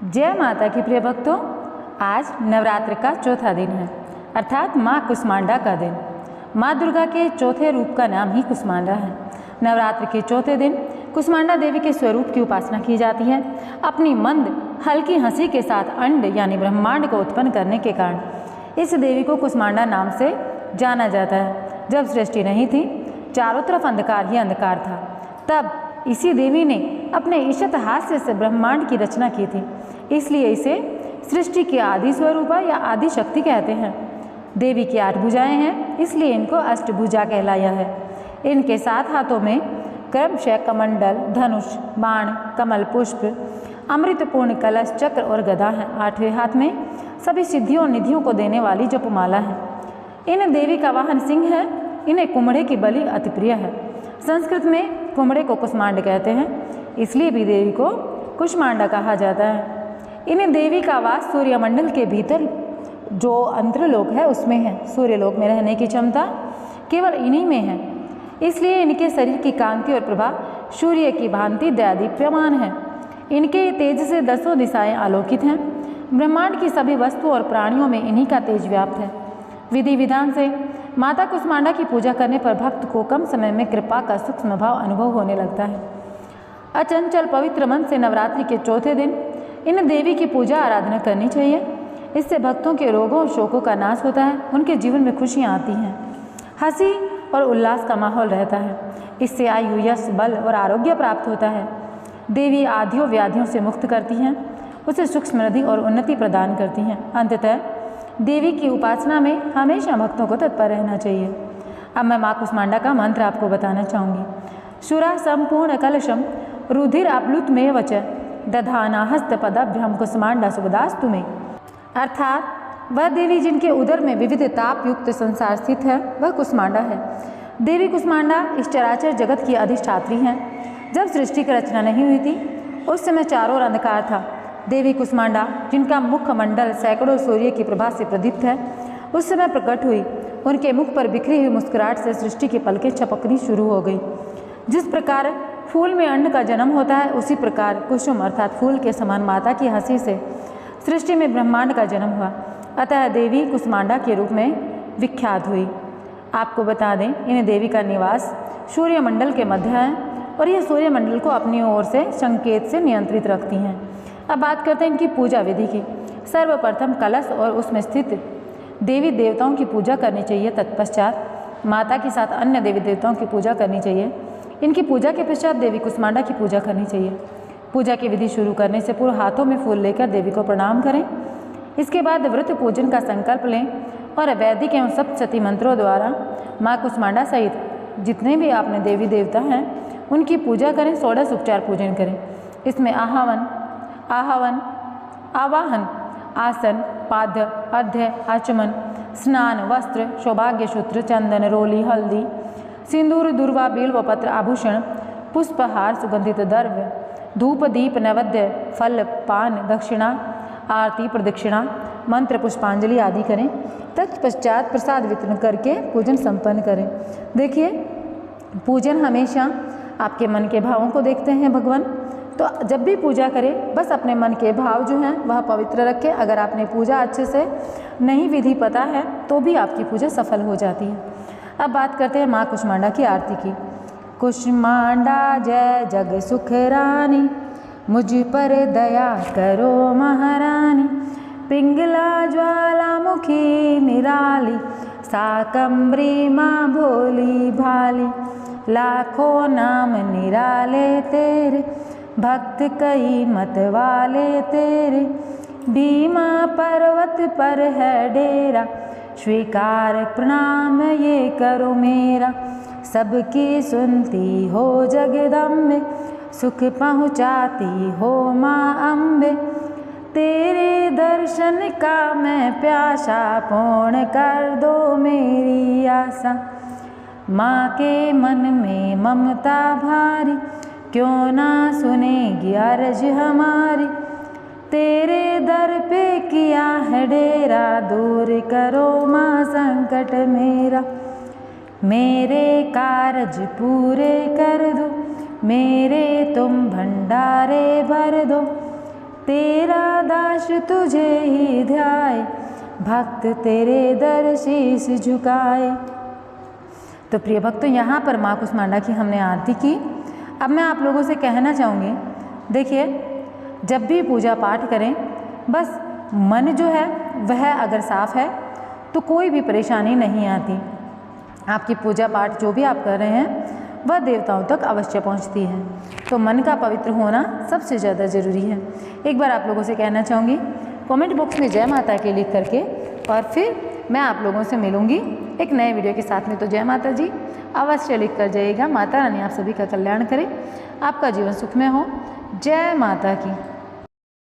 जय माता की प्रिय भक्तों, आज नवरात्र का चौथा दिन है, अर्थात माँ कुष्मांडा का दिन। माँ दुर्गा के चौथे रूप का नाम ही कुष्मांडा है। नवरात्र के चौथे दिन कुष्मांडा देवी के स्वरूप की उपासना की जाती है। अपनी मंद हल्की हंसी के साथ अंड यानी ब्रह्मांड को उत्पन्न करने के कारण इस देवी को कुष्मांडा नाम से जाना जाता है। जब सृष्टि नहीं थी, चारों तरफ अंधकार ही अंधकार था, तब इसी देवी ने अपने ईशत हास्य से ब्रह्मांड की रचना की थी। इसलिए इसे सृष्टि की आदि स्वरूपा या आदि शक्ति कहते हैं। देवी की 8 भुजाएं हैं, इसलिए इनको अष्टभुजा कहलाया है। इनके 7 हाथों में क्रमशः कमंडल, धनुष, बाण, कमल पुष्प, अमृतपूर्ण कलश, चक्र और गदा है। 8वें हाथ में सभी सिद्धियों और निधियों को देने वाली जपमाला है। इन देवी का वाहन सिंह है। इन्हें कुम्हड़े की बलि अति प्रिय है। संस्कृत में कुम्हड़े को कुष्मांड कहते हैं, इसलिए भी देवी को कुष्मांडा कहा जाता है। इन देवी का वास सूर्यमंडल के भीतर जो अंतरलोक है उसमें है। सूर्यलोक में रहने की क्षमता केवल इन्हीं में है, इसलिए इनके शरीर की कांति और प्रभा सूर्य की भांति दैदीप्यमान है। इनके तेज से 10 दिशाएं आलोकित हैं। ब्रह्मांड की सभी वस्तुओं और प्राणियों में इन्हीं का तेज व्याप्त है। विधि विधान से माता कुष्मांडा की पूजा करने पर भक्त को कम समय में कृपा का सूक्ष्म भाव अनुभव होने लगता है। अचंचल पवित्र मन से नवरात्रि के चौथे दिन इन देवी की पूजा आराधना करनी चाहिए। इससे भक्तों के रोगों और शोकों का नाश होता है, उनके जीवन में खुशियाँ आती हैं, हंसी और उल्लास का माहौल रहता है। इससे आयु, यश, बल और आरोग्य प्राप्त होता है। देवी आधियों व्याधियों से मुक्त करती हैं, उसे सुख समृद्धि और उन्नति प्रदान करती हैं। अंततः देवी की उपासना में हमेशा भक्तों को तत्पर रहना चाहिए। अब मैं माँ कुष्मांडा का मंत्र आपको बताना चाहूँगी। शुरा संपूर्ण कलशम रुधिर अप्लुत में वच दधाना हस्तपदाभ्याम कुष्मांडा सुबदास्तु में। अर्थात वह देवी जिनके उदर में विविध ताप युक्त संसार स्थित है, वह कुष्मांडा है। देवी कुष्मांडा इस चराचर जगत की अधिष्ठात्री हैं। जब सृष्टि की रचना नहीं हुई थी, उस समय चारों ओर अंधकार था। देवी कुष्मांडा, जिनका मुखमंडल सैकड़ों सूर्य की प्रभा से प्रदीप्त है, उस समय प्रकट हुई। उनके मुख पर बिखरी हुई मुस्कुराहट से सृष्टि की पलकें छपकनी शुरू हो गई। जिस प्रकार फूल में अंड का जन्म होता है, उसी प्रकार कुसुम अर्थात फूल के समान माता की हंसी से सृष्टि में ब्रह्मांड का जन्म हुआ। अतः देवी कुष्मांडा के रूप में विख्यात हुई। आपको बता दें, इन देवी का निवास सूर्यमंडल के मध्य है और यह सूर्यमंडल को अपनी ओर से संकेत से नियंत्रित रखती हैं। अब बात करते हैं इनकी पूजा विधि की। सर्वप्रथम कलश और उसमें स्थित देवी देवताओं की पूजा करनी चाहिए। तत्पश्चात माता के साथ अन्य देवी देवताओं की पूजा करनी चाहिए। इनकी पूजा के पश्चात देवी कुष्मांडा की पूजा करनी चाहिए। पूजा की विधि शुरू करने से पूर्व हाथों में फूल लेकर देवी को प्रणाम करें। इसके बाद व्रत पूजन का संकल्प लें और वैदिक एवं सप्तशती मंत्रों द्वारा माँ कुष्मांडा सहित जितने भी आपने देवी देवता हैं उनकी पूजा करें। 16 उपचार पूजन करें। इसमें आवाहन, आवाहन, आसन, पाद्य, अर्घ्य, आचमन, स्नान, वस्त्र, सौभाग्य सूत्र, चंदन, रोली, हल्दी, सिंदूर, दूर्वा, बेल व पत्र, आभूषण, पुष्पहार, सुगंधित द्रव्य, धूप, दीप, नैवेद्य, फल, पान, दक्षिणा, आरती, प्रदक्षिणा, मंत्र, पुष्पांजलि आदि करें। तत्पश्चात प्रसाद वितरण करके पूजन संपन्न करें। देखिए, पूजन हमेशा आपके मन के भावों को देखते हैं भगवान। तो जब भी पूजा करें, बस अपने मन के भाव जो हैं वह पवित्र रखें। अगर आपने पूजा अच्छे से नहीं विधि पता है तो भी आपकी पूजा सफल हो जाती है। अब बात करते हैं माँ कुष्मांडा की आरती की। कुष्मांडा जय जग सुख रानी, मुझ पर दया करो महारानी। पिंगला ज्वालामुखी निराली, साकंबरी माँ भोली भाली। लाखों नाम निराले तेरे, भक्त कई मत वाले तेरे। भीमा पर्वत पर है डेरा, स्वीकार प्रणाम ये करो मेरा। सबकी सुनती हो जगदम्बे, सुख पहुँचाती हो माँ अम्बे। तेरे दर्शन का मैं प्यासा, पूर्ण कर दो मेरी आशा। माँ के मन में ममता भारी, क्यों ना सुनेगी अर्ज हमारी। तेरे दर पे किया है डेरा, दूर करो माँ संकट मेरा। मेरे कारज पूरे कर दो, मेरे तुम भंडारे भर दो। तेरा दास तुझे ही ध्याए, भक्त तेरे दर शीस झुकाए। तो प्रिय भक्तों, यहाँ पर माँ कुष्मांडा की हमने आरती की। अब मैं आप लोगों से कहना चाहूँगी, देखिए जब भी पूजा पाठ करें, बस मन जो है वह अगर साफ है तो कोई भी परेशानी नहीं आती। आपकी पूजा पाठ जो भी आप कर रहे हैं वह देवताओं तक अवश्य पहुंचती है। तो मन का पवित्र होना सबसे ज़्यादा ज़रूरी है। एक बार आप लोगों से कहना चाहूँगी, कमेंट बॉक्स में जय माता की लिख करके, और फिर मैं आप लोगों से मिलूँगी एक नए वीडियो के साथ में। तो जय माता जी अवश्य लिख कर जाइएगा। माता रानी आप सभी का कल्याण करे, आपका जीवन सुखमय हो। जय माता की।